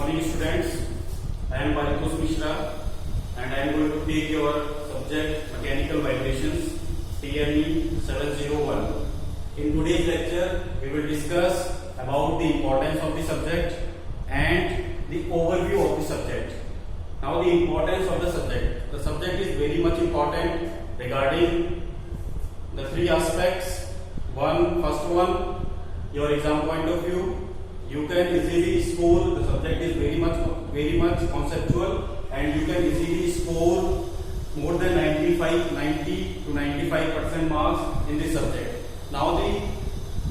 morning students. I am Paritosh Mishra and I am going to take your subject Mechanical Vibrations TME 701. In today's lecture we will discuss about the importance of the subject and the overview of the subject. Now the importance of the subject. The subject is very much important regarding the three aspects. First one, your exam point of view. You can easily score, the subject is very much conceptual and you can easily score more than 90 to 95% marks in this subject. Now the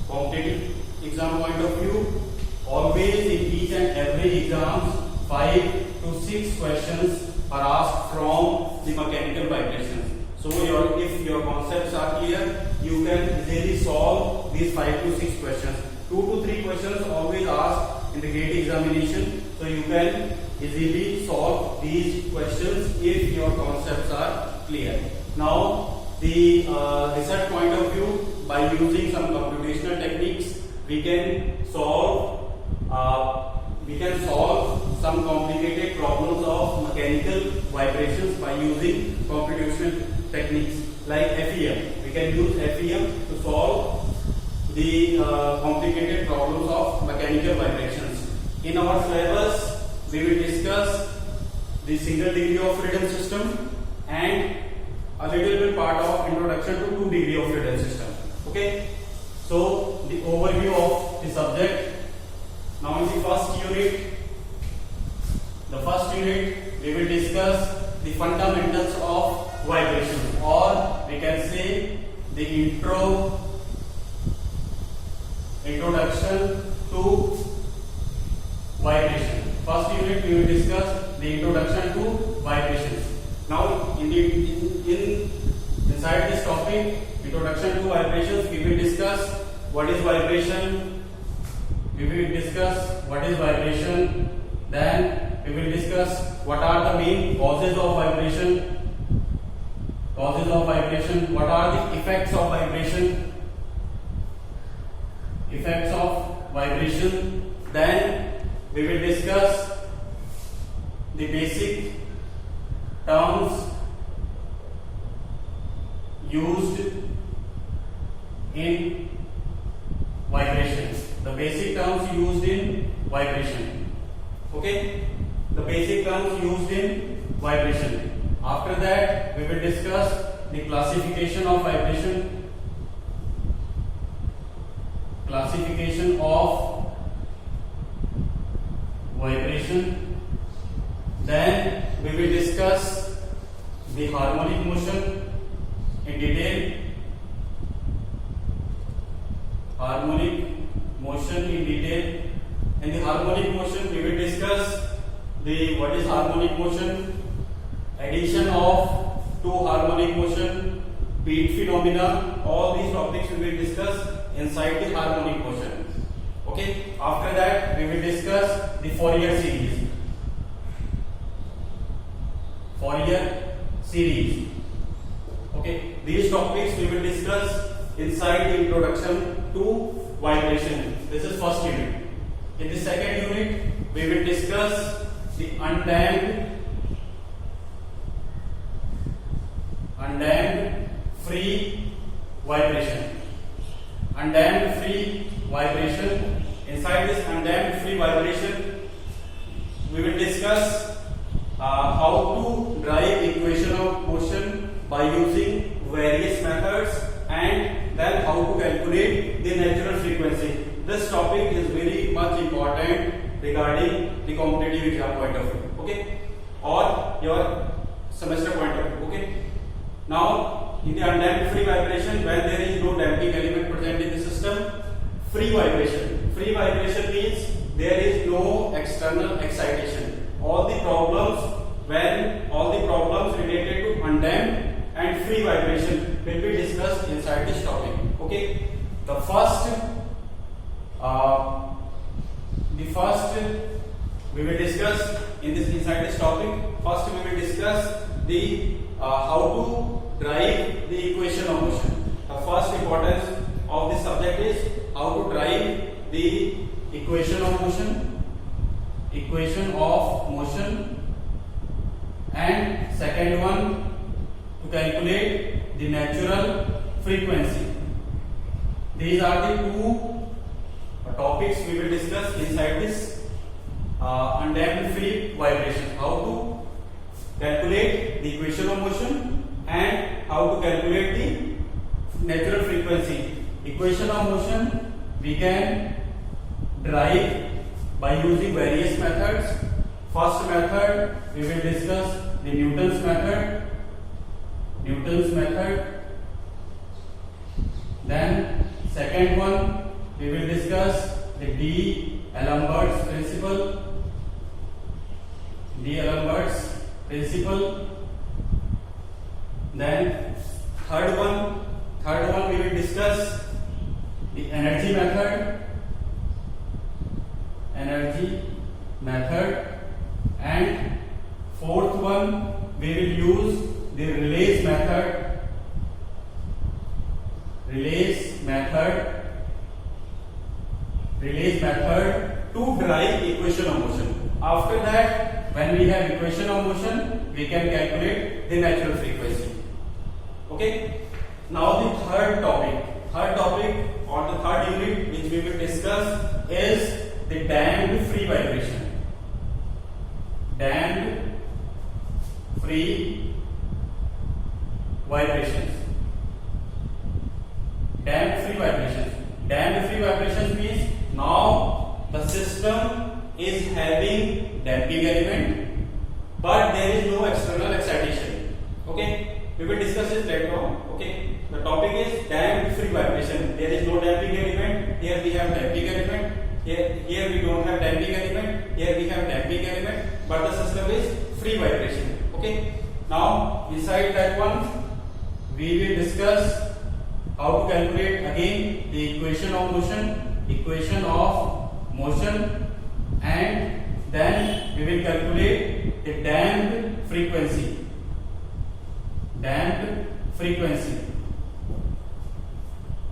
competitive exam point of view, always in each and every exam 5 to 6 questions are asked from the mechanical vibrations. So if your concepts are clear, you can easily solve these 5 to 6 questions. 2 to 3 questions always asked in the GATE examination, so you can easily solve these questions if your concepts are clear. Now the research point of view, by using some computational techniques, we can solve some complicated problems of mechanical vibrations by using computational techniques like FEM. We can use FEM to solve the complicated problems of mechanical vibrations. In our syllabus, we will discuss the single degree of freedom system and a little bit part of introduction to 2 degree of freedom system. Okay. So the overview of the subject. Now in the first unit, we will discuss the fundamentals of vibration, or we can say the introduction to vibration. First unit we will discuss the introduction to vibrations. Now inside this topic, introduction to vibrations, we will discuss what is vibration. Then we will discuss what are the main causes of vibration. What are the effects of vibration? Then we will discuss the basic terms used in vibration. Okay, the basic terms used in vibration. After that, we will discuss the classification of vibration. Then we will discuss the harmonic motion in detail. In the harmonic motion, we will discuss what is harmonic motion, addition of two harmonic motion, beat phenomena. All these topics we will discuss inside the harmonic motion. Okay. After that, we will discuss the Fourier series. Okay. These topics we will discuss inside the introduction to vibration. This is first unit. In the second unit, we will discuss the undamped free vibration. Inside this undamped free vibration, we will discuss how to derive equation of motion by using various methods, and then how to calculate the natural frequency. This topic is very much important regarding the competitive exam point of view. Okay, or your semester point of view. Okay. Now in the undamped free vibration, when there is no damping element present in the system, free vibration means there is no external excitation. All the problems related to undamped and free vibration will be discussed inside this topic. Okay. The first we will discuss inside this topic. First we will discuss the how to derive the equation of motion. The first importance of this subject is how to derive the equation of motion. equation of motion, and second one to calculate the natural frequency. These are the two topics we will discuss inside this undamped free vibration. How to calculate the equation of motion and how to calculate the natural frequency. Equation of motion we can derive by using various methods. First method we will discuss the Newton's method. Then second one we will discuss the D'Alembert's principle. Then third one we will discuss the energy method, and fourth one we will use the Rayleigh's method to derive equation of motion. After that, when we have equation of motion, we can calculate the natural frequency. Okay. Now the third topic or the third unit which we will discuss is the damped free vibration. Damped free vibrations. Damped free vibrations means now the system is having damping element, but there is no external excitation. Okay, we will discuss this later on. Okay, the topic is damped free vibration. There is no damping element. Here we have damping element. Here we don't have damping element. Here we have damping element, but the system is free vibration. Okay, now inside that one we will discuss how to calculate again the equation of motion, and then we will calculate the damped frequency.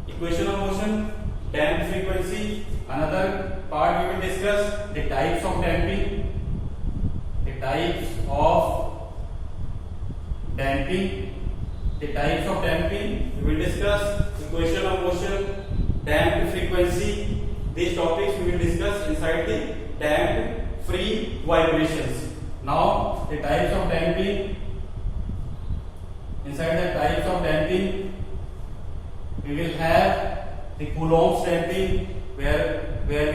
Equation of motion, damped frequency. Another part we will discuss the types of damping. We will discuss equation of motion, damped frequency. These topics we will discuss inside the damped free vibrations. Now the types of damping. Inside the types of damping, we will have the Coulomb's damping, where